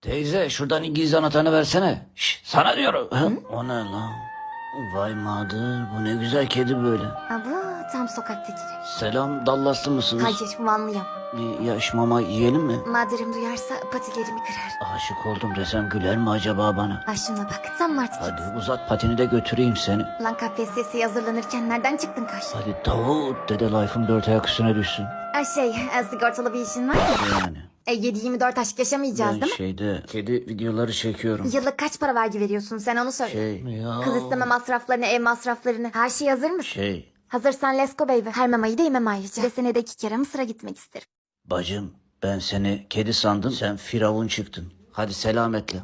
Teyze şuradan İngiliz anahtarını versene. Şş, sana diyorum. Ha? O ne lan? Vay mağdur, bu ne güzel kedi böyle. Aba tam sokaktakiler. Selam, Dallaslı mısınız? Hayır Vanlıyım. Bir yaş mama yiyelim mi? Madırım duyarsa patilerimi kırar. Aşık oldum desem güler mi acaba bana? Ay şuna bak tam Mart gibi. Hadi uzat patini de götüreyim seni. Lan KPSS'ye hazırlanırken nereden çıktın karşı? Hadi Davut dede life'ın dört ayak üstüne düşsün. Ay sigortalı bir işin var mı? Yani. 7-24 aşk yaşamayacağız Ben değil mi? şeyde kedi videoları çekiyorum. Yıllık kaç para vergi veriyorsun sen onu söyle. Ya. Kız isteme masraflarını, ev masraflarını. Her şey hazır mısın? Hazırsan let's go baby. Her mamayı da yemem ayrıca. Ve senede 2 kere Mısır'a gitmek isterim. Bacım ben seni kedi sandım sen firavun çıktın. Hadi selametle.